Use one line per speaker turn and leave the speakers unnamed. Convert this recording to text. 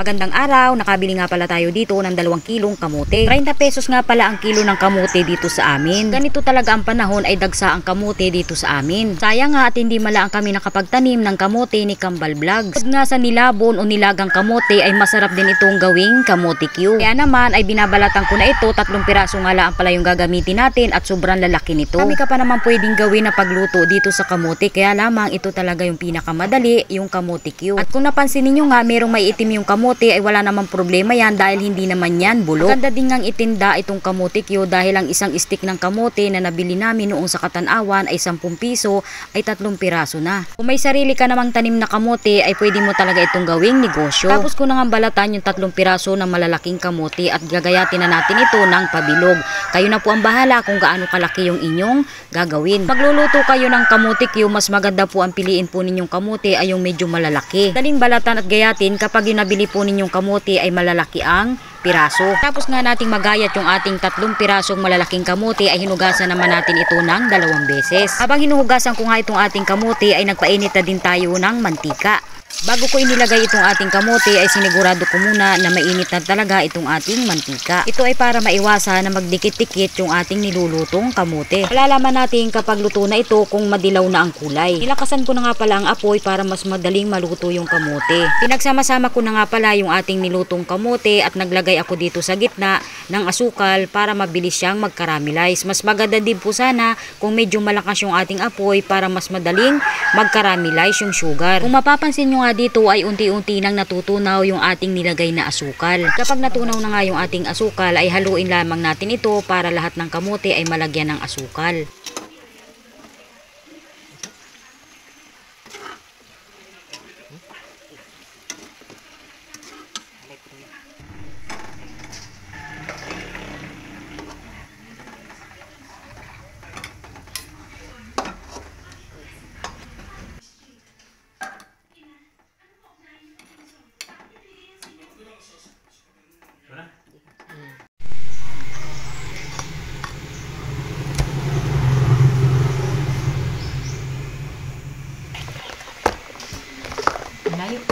Magandang araw, nakabili nga pala tayo dito ng 2 kilong kamote. 30 pesos nga pala ang kilo ng kamote dito sa amin. Ganito talaga ang panahon ay dagsa ang kamote dito sa amin. Sayang nga at hindi malaang kami nakapagtanim ng kamote ni Kambal Vlogs. Nga sa nilabon o nilagang kamote ay masarap din itong gawing kamote Q. Kaya naman ay binabalatan ko na ito, 3 piraso nga lang pala yung gagamitin natin at sobrang lalaki nito. Kami ka pa naman pwedeng gawin na pagluto dito sa kamote, kaya lamang ito talaga yung pinakamadali, yung kamote Q. At kung napansin niyo nga merong may itim yung kamote ay wala namang problema yan dahil hindi naman yan bulok. Maganda din ngang itinda itong kamote Q dahil ang isang stick ng kamote na nabili namin noong sa Katanawan ay 10 piso ay 3 piraso na. Kung may sarili ka namang tanim na kamote ay pwede mo talaga itong gawing negosyo. Tapos ko nang balatan yung 3 piraso ng malalaking kamote at gagayatin na natin ito ng pabilog. Kayo na po ang bahala kung gaano kalaki yung inyong gagawin. Magluluto kayo ng kamote Q, mas maganda po ang piliin po ninyong kamote ay yung medyo malalaki. Daling balatan at gayatin kapag yung nabili po ninyong kamote ay malalaki ang piraso. Tapos nga nating magayat yung ating 3 pirasong malalaking kamote ay hinugasan naman natin ito ng 2 beses. Habang hinuhugasan ko nga itong ating kamote ay nagpainit na din tayo ng mantika. Bago ko inilagay itong ating kamote ay sinigurado ko muna na mainit na talaga itong ating mantika. Ito ay para maiwasan na magdikit-dikit yung ating nilulutong kamote. Malalaman natin kapag luto na ito kung madilaw na ang kulay. Nilakasan ko na nga pala ang apoy para mas madaling maluto yung kamote. Pinagsama-sama ko na nga pala yung ating nilutong kamote at naglagay ako dito sa gitna ng asukal para mabilis siyang mag-caramelize. Mas maganda din po sana kung medyo malakas yung ating apoy para mas madaling mag-caramelize yung sugar. Kung mapapansin nyo nga dito ay unti-unti nang natutunaw yung ating nilagay na asukal. Kapag natunaw na nga yung ating asukal ay haluin lamang natin ito para lahat ng kamote ay malagyan ng asukal. Layo.